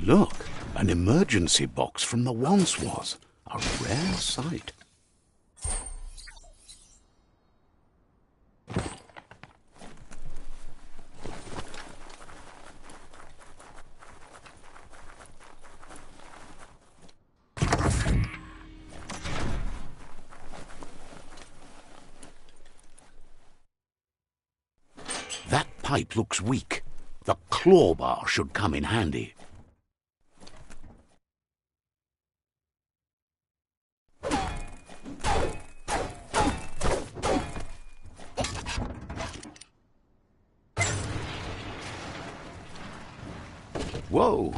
Look, an emergency box from the once was. A rare sight. That pipe looks weak. The claw bar should come in handy. Whoa!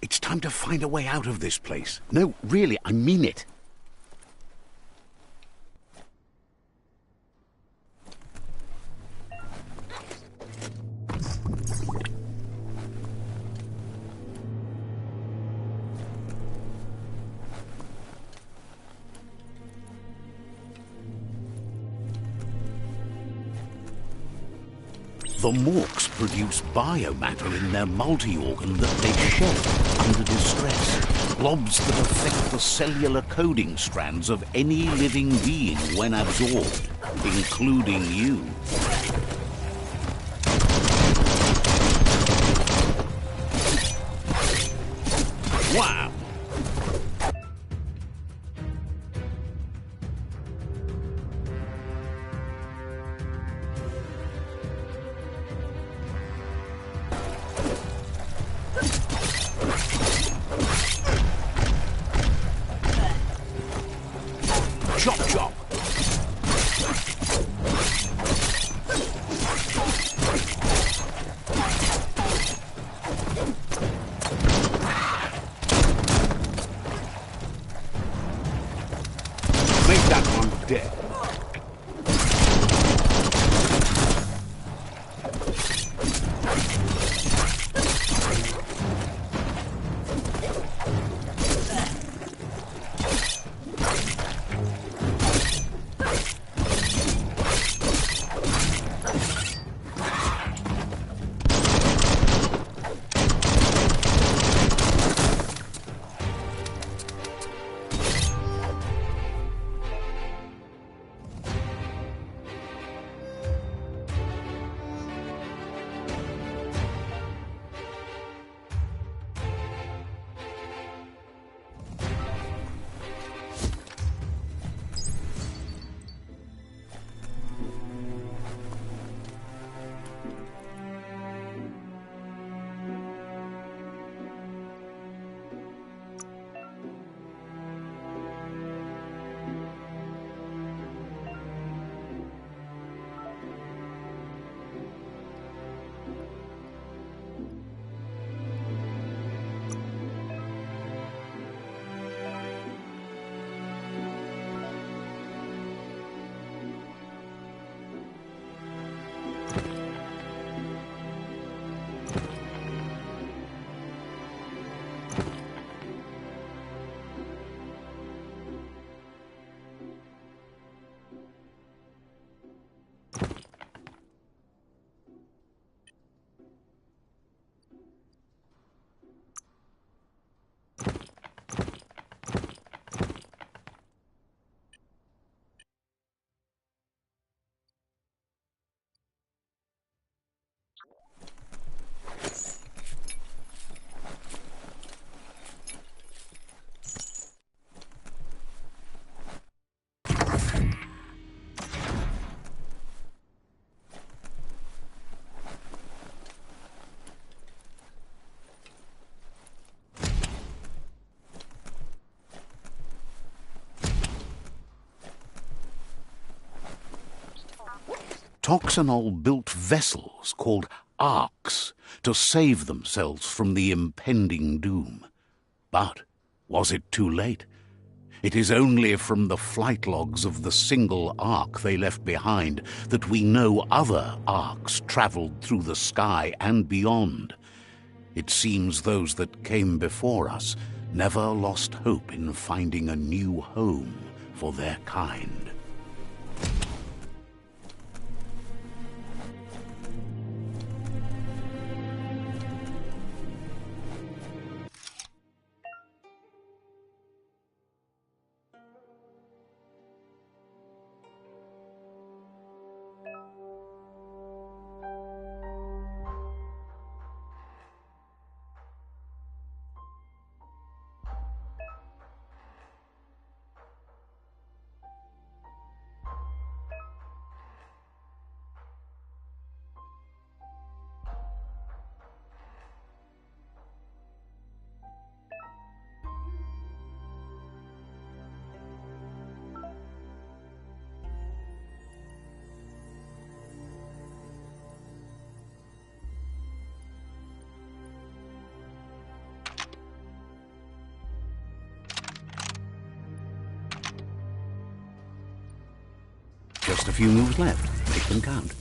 It's time to find a way out of this place. No, really, I mean it. The Morks produce biomatter in their multi-organ that they shed under distress. Blobs that affect the cellular coding strands of any living being when absorbed, including you. Wow! Chop, chop. Make that one dead. Toxanol built vessels called arks to save themselves from the impending doom. But was it too late? It is only from the flight logs of the single ark they left behind that we know other arks travelled through the sky and beyond. It seems those that came before us never lost hope in finding a new home for their kind. Just a few moves left. Make them count.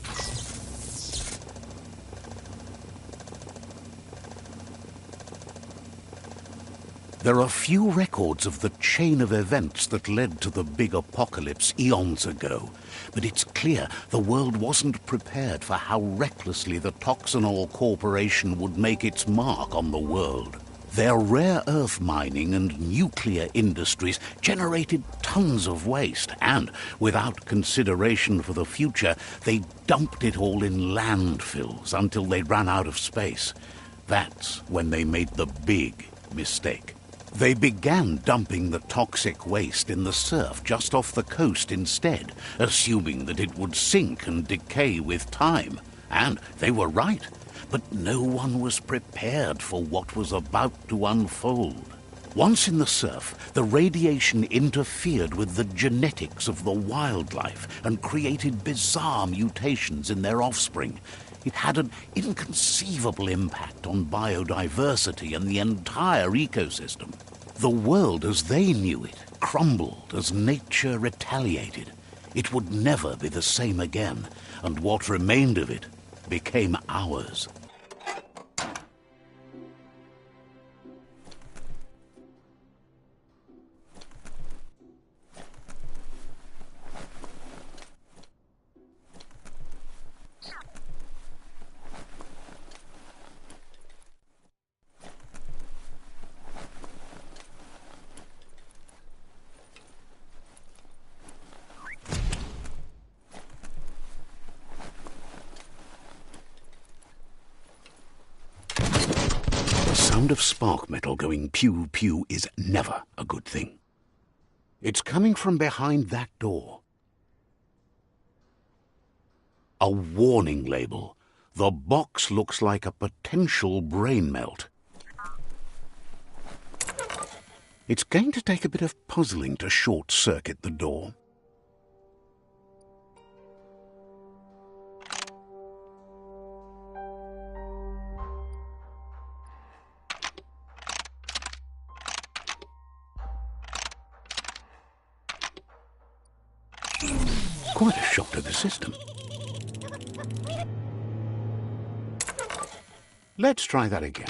There are few records of the chain of events that led to the big apocalypse eons ago, but it's clear the world wasn't prepared for how recklessly the Toxanol Corporation would make its mark on the world. Their rare earth mining and nuclear industries generated tons of waste, and, without consideration for the future, they dumped it all in landfills until they ran out of space. That's when they made the big mistake. They began dumping the toxic waste in the surf just off the coast instead, assuming that it would sink and decay with time. And they were right. But no one was prepared for what was about to unfold. Once in the surf, the radiation interfered with the genetics of the wildlife and created bizarre mutations in their offspring. It had an inconceivable impact on biodiversity and the entire ecosystem. The world as they knew it crumbled as nature retaliated. It would never be the same again, and what remained of it became ours. The sound of spark metal going pew-pew is never a good thing. It's coming from behind that door. A warning label. The box looks like a potential brain melt. It's going to take a bit of puzzling to short-circuit the door. Quite a shock to the system. Let's try that again.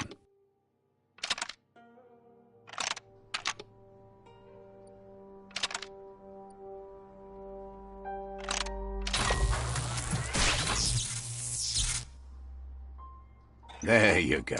There you go.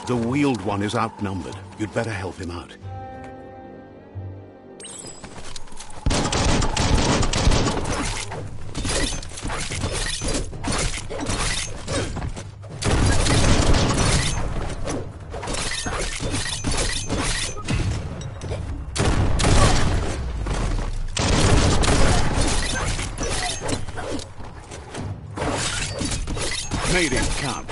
The wheeled one is outnumbered. You'd better help him out. Made it count.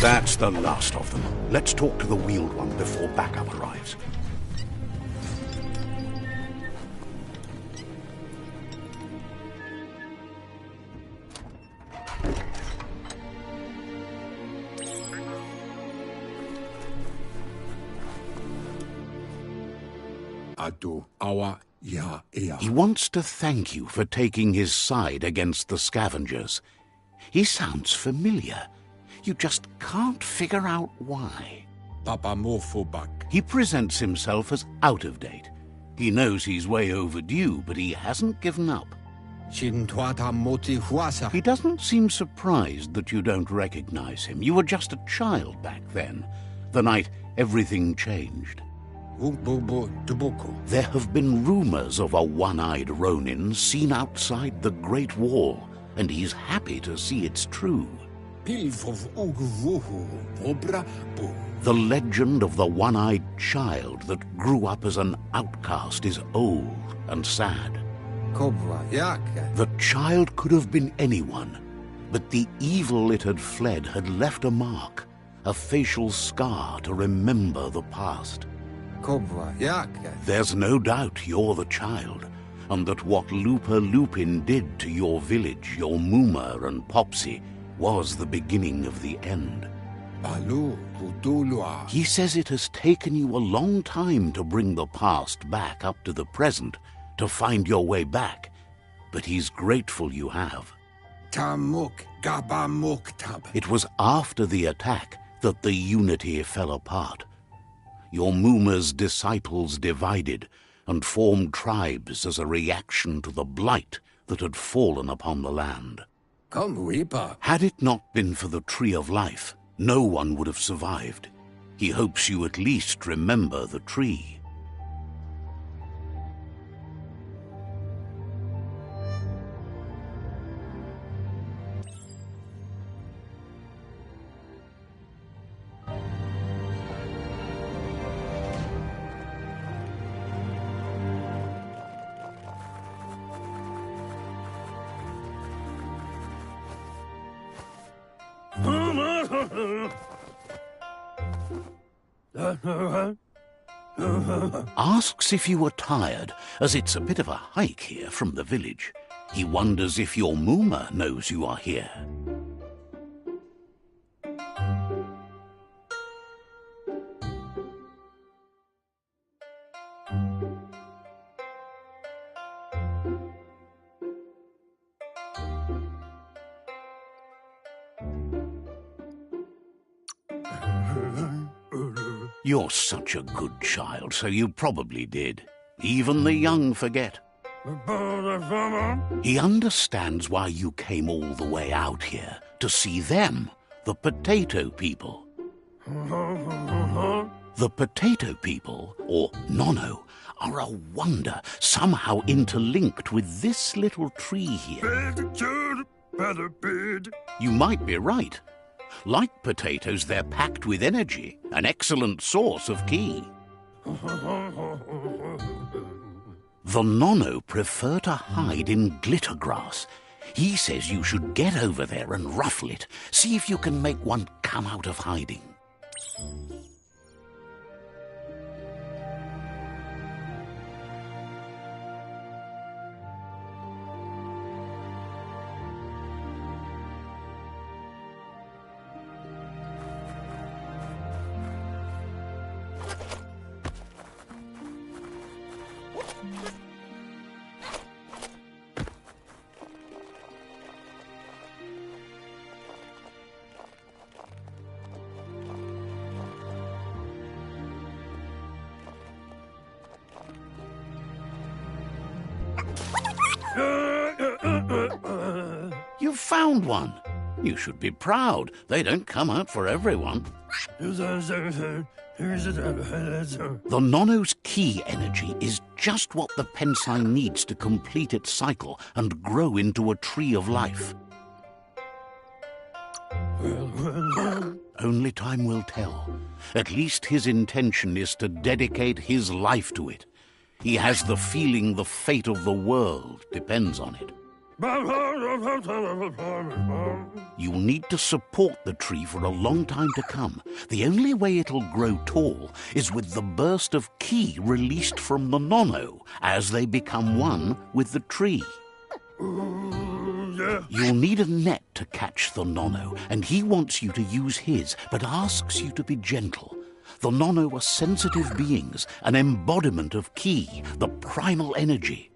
That's the last of them. Let's talk to the wheeled one before backup arrives. He wants to thank you for taking his side against the scavengers. He sounds familiar. You just can't figure out why. He presents himself as out of date. He knows he's way overdue, but he hasn't given up. He doesn't seem surprised that you don't recognize him. You were just a child back then, the night everything changed. There have been rumors of a one-eyed Ronin seen outside the Great Wall, and he's happy to see it's true. The legend of the one-eyed child that grew up as an outcast is old and sad. The child could have been anyone, but the evil it had fled had left a mark, a facial scar to remember the past. There's no doubt you're the child, and that what Lupa Lupin did to your village, your Muma and Popsy, was the beginning of the end. He says it has taken you a long time to bring the past back up to the present, to find your way back, but he's grateful you have. It was after the attack that the unity fell apart. Your Muma's disciples divided and formed tribes as a reaction to the blight that had fallen upon the land. Had it not been for the Tree of Life, no one would have survived. He hopes you at least remember the tree. Asks if you were tired, as it's a bit of a hike here from the village. He wonders if your Muma knows you are here. You're such a good child, so you probably did. Even the young forget. He understands why you came all the way out here, to see them, the potato people. The potato people, or Nono, are a wonder, somehow interlinked with this little tree here. You might be right. Like potatoes, they're packed with energy, an excellent source of ki. The Nono prefer to hide in glitter grass. He says you should get over there and ruffle it. See if you can make one come out of hiding. found one. You should be proud. They don't come out for everyone. The Nono's key energy is just what the Pensai needs to complete its cycle and grow into a tree of life. Only time will tell. At least his intention is to dedicate his life to it. He has the feeling the fate of the world depends on it. You'll need to support the tree for a long time to come. The only way it'll grow tall is with the burst of ki released from the Nono as they become one with the tree. You'll need a net to catch the Nono, and he wants you to use his, but asks you to be gentle. The Nono are sensitive beings, an embodiment of ki, the primal energy.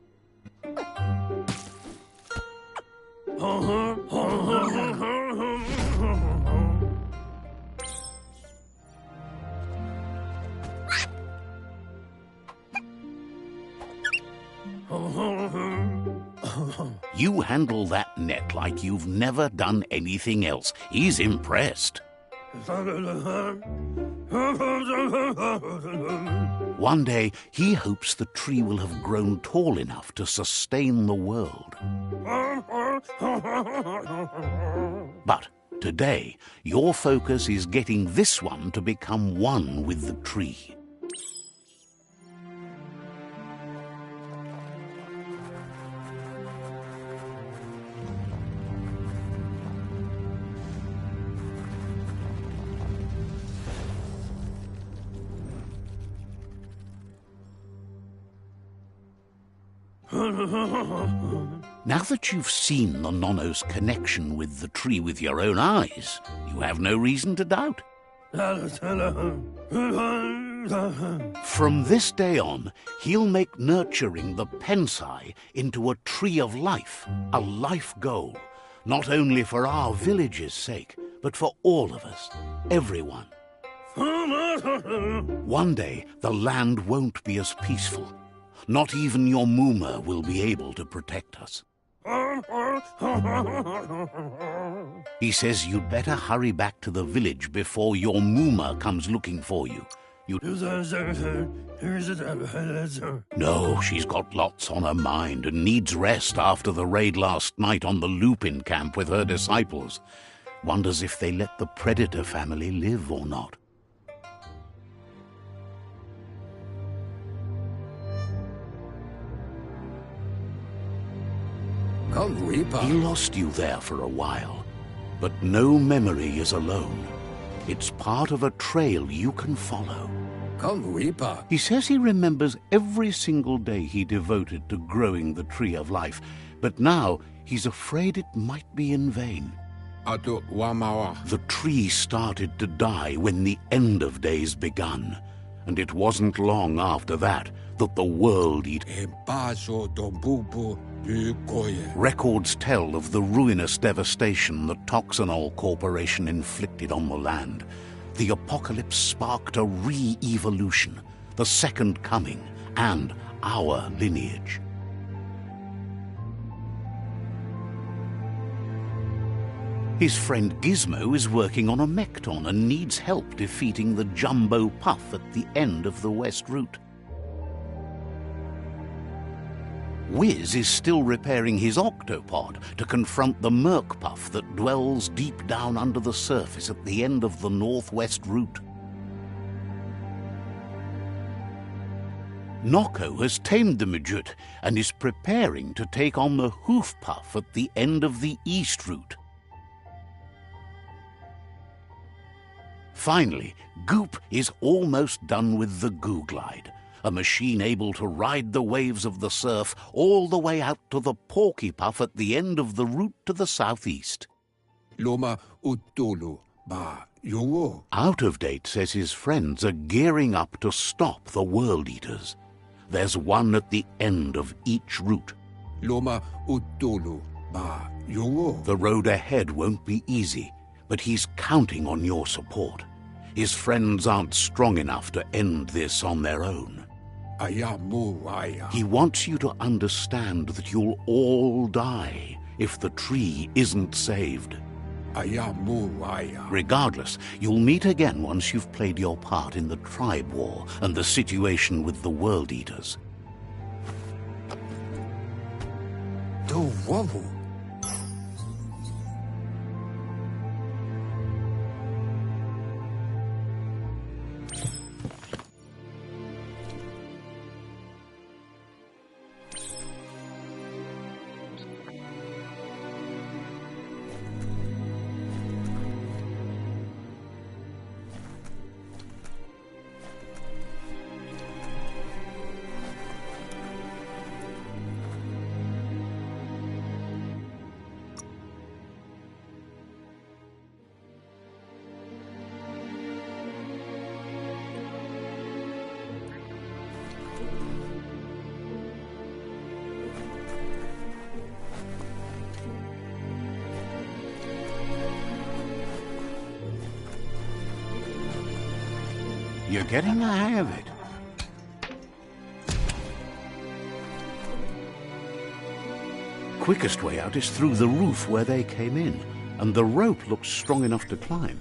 You handle that net like you've never done anything else. He's impressed. One day, he hopes the tree will have grown tall enough to sustain the world. But today, your focus is getting this one to become one with the tree. Now that you've seen the Nono's connection with the tree with your own eyes, you have no reason to doubt. From this day on, he'll make nurturing the Pensai into a tree of life, a life goal, not only for our village's sake, but for all of us, everyone. One day, the land won't be as peaceful. Not even your Muma will be able to protect us. He says you'd better hurry back to the village before your Muma comes looking for you. No, she's got lots on her mind and needs rest after the raid last night on the Lupin camp with her disciples. Wonders if they let the Predator family live or not. He lost you there for a while, but no memory is alone. It's part of a trail you can follow. He says he remembers every single day he devoted to growing the tree of life, but now he's afraid it might be in vain. The tree started to die when the end of days begun, and it wasn't long after that the world Records tell of the ruinous devastation the Toxanol Corporation inflicted on the land. The apocalypse sparked a re-evolution, the second coming, and our lineage. His friend Gizmo is working on a Mekton and needs help defeating the Jumbo Puff at the end of the West Route. Wiz is still repairing his octopod to confront the Merc Puff that dwells deep down under the surface at the end of the Northwest Route. Noko has tamed the Midget and is preparing to take on the Hoof Puff at the end of the East Route. Finally, Goop is almost done with the Goo Glide, a machine able to ride the waves of the surf all the way out to the Porky Puff at the end of the route to the southeast. Out of Date says his friends are gearing up to stop the World Eaters. There's one at the end of each route. The road ahead won't be easy, but he's counting on your support. His friends aren't strong enough to end this on their own. He wants you to understand that you'll all die, if the tree isn't saved. Ayamuaya. Regardless, you'll meet again once you've played your part in the tribe war and the situation with the World Eaters. Do wawu. You're getting the hang of it. Quickest way out is through the roof where they came in, and the rope looks strong enough to climb.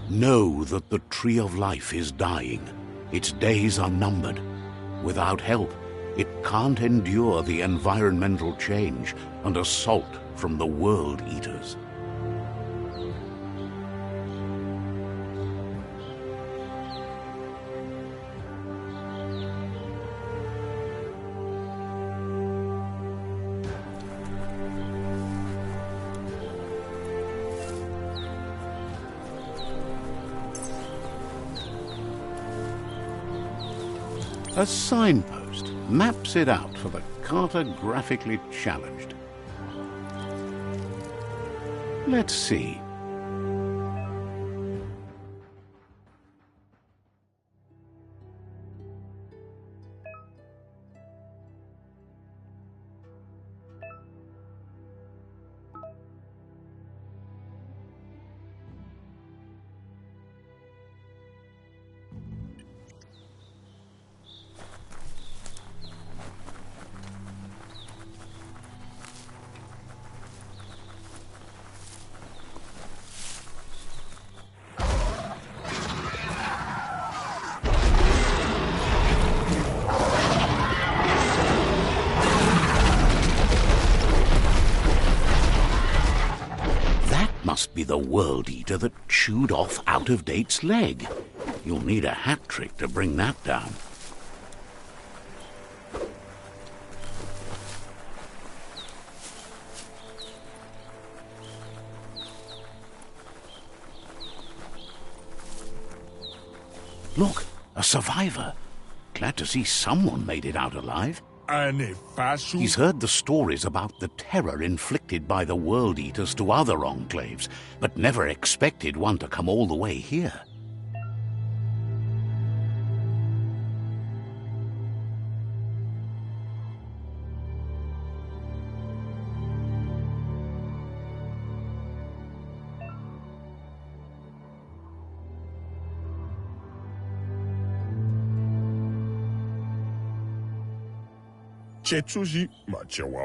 Know that the Tree of Life is dying. Its days are numbered. Without help, it can't endure the environmental change and assault from the World Eaters. A signpost maps it out for the cartographically challenged. Let's see. Must be the World Eater that chewed off Out-of-Date's leg. You'll need a hat trick to bring that down. Look, a survivor. Glad to see someone made it out alive. He's heard the stories about the terror inflicted by the World Eaters to other enclaves, but never expected one to come all the way here.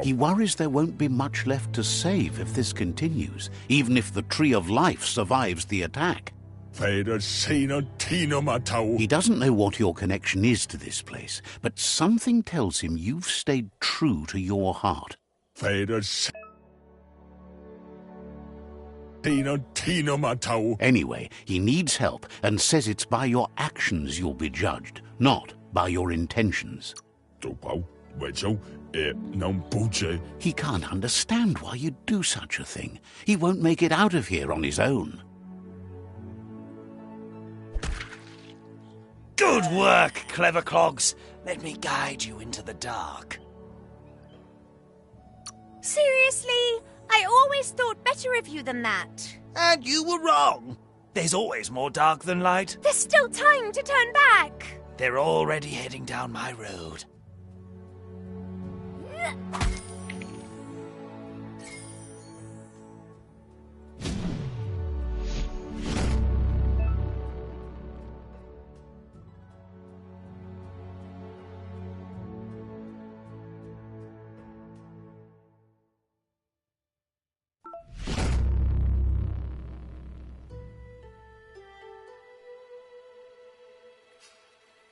He worries there won't be much left to save if this continues, even if the Tree of Life survives the attack. He doesn't know what your connection is to this place, but something tells him you've stayed true to your heart. Anyway, he needs help and says it's by your actions you'll be judged, not by your intentions. He can't understand why you'd do such a thing. He won't make it out of here on his own. Good work, clever clogs. Let me guide you into the dark. Seriously? I always thought better of you than that. And you were wrong. There's always more dark than light. There's still time to turn back. They're already heading down my road.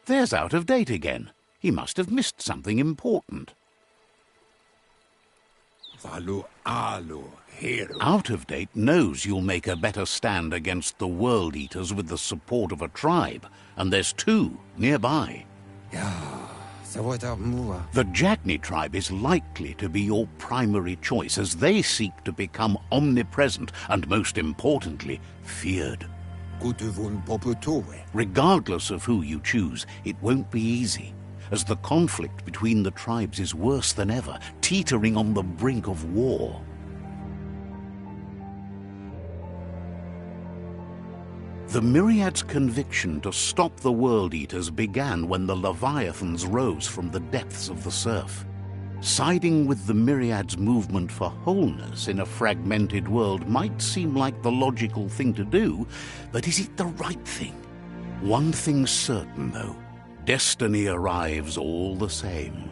There's Out of Date again. He must have missed something important. Valu alu hero. Out of Date knows you'll make a better stand against the World Eaters with the support of a tribe, and there's 2 nearby. Sawata mua. The Jagni tribe is likely to be your primary choice as they seek to become omnipresent and, most importantly, feared. Kutuvun poputoe. Regardless of who you choose, it won't be easy, as the conflict between the tribes is worse than ever, teetering on the brink of war. The Myriad's conviction to stop the World Eaters began when the Leviathans rose from the depths of the surf. Siding with the Myriad's movement for wholeness in a fragmented world might seem like the logical thing to do, but is it the right thing? One thing's certain, though. Destiny arrives all the same.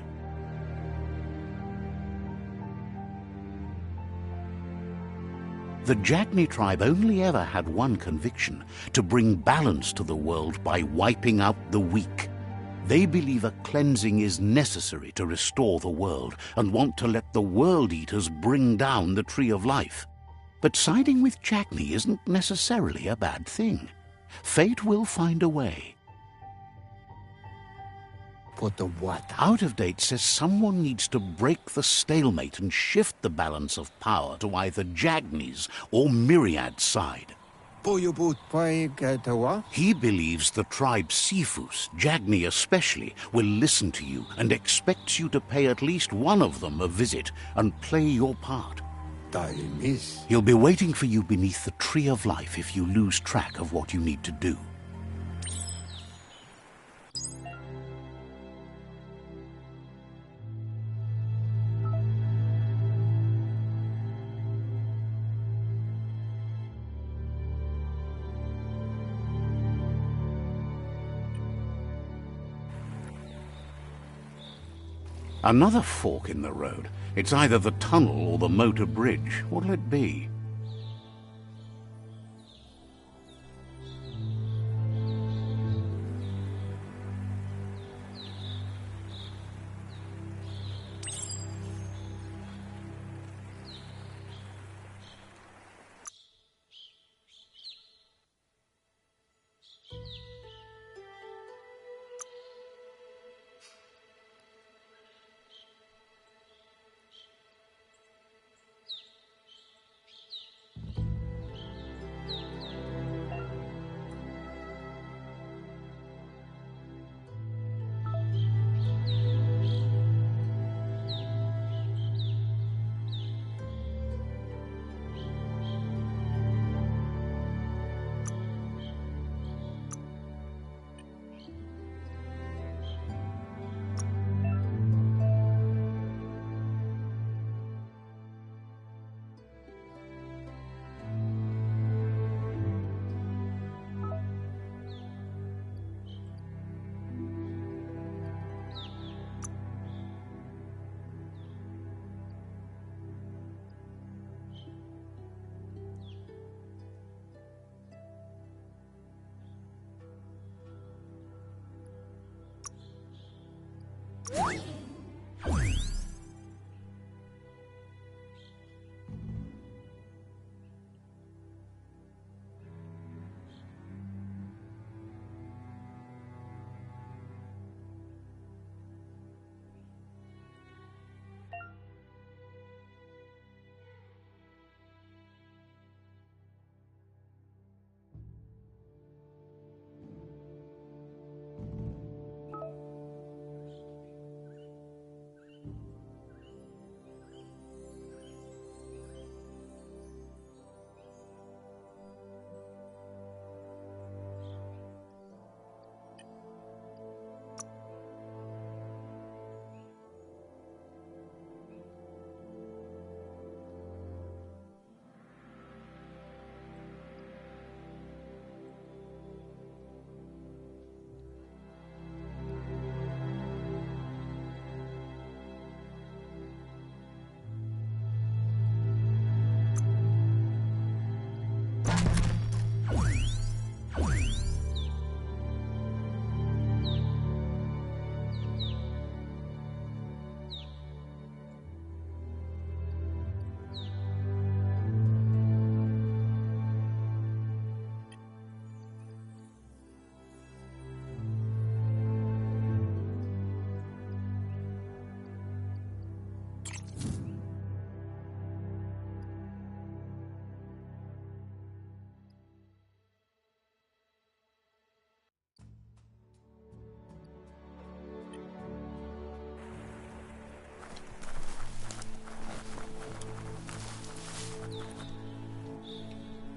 The Jagni tribe only ever had one conviction: to bring balance to the world by wiping out the weak. They believe a cleansing is necessary to restore the world and want to let the World Eaters bring down the Tree of Life. But siding with Jagni isn't necessarily a bad thing. Fate will find a way. Put the what? Out of Date says someone needs to break the stalemate and shift the balance of power to either Jagni's or Myriad's side. Boyubut paigatawa. He believes the tribe Sifus, Jagni especially, will listen to you and expects you to pay at least one of them a visit and play your part. Miss. He'll be waiting for you beneath the Tree of Life if you lose track of what you need to do. Another fork in the road. It's either the tunnel or the motor bridge. What'll it be?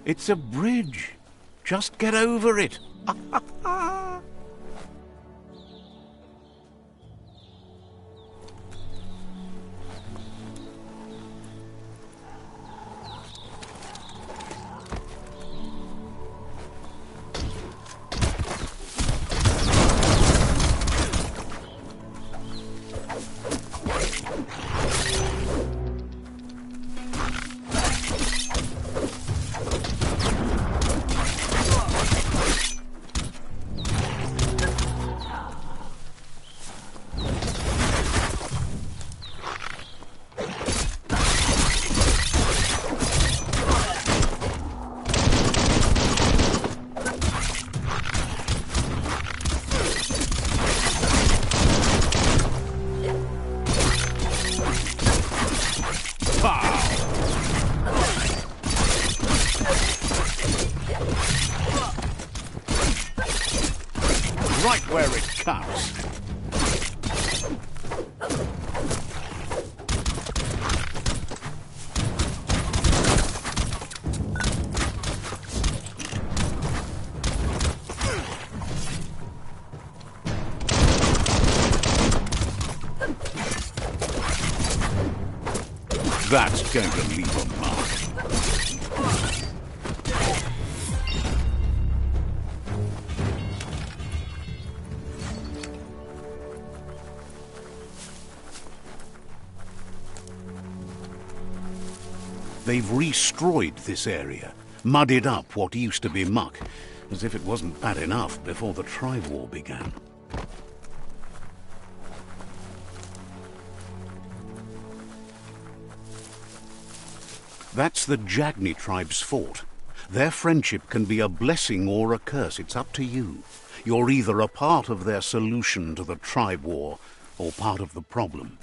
It's a bridge. Just get over it. Right where it counts. That's going to leave a mark. They've restroyed this area, mudded up what used to be muck, as if it wasn't bad enough before the tribe war began. That's the Jagni tribe's fort. Their friendship can be a blessing or a curse. It's up to you. You're either a part of their solution to the tribe war or part of the problem.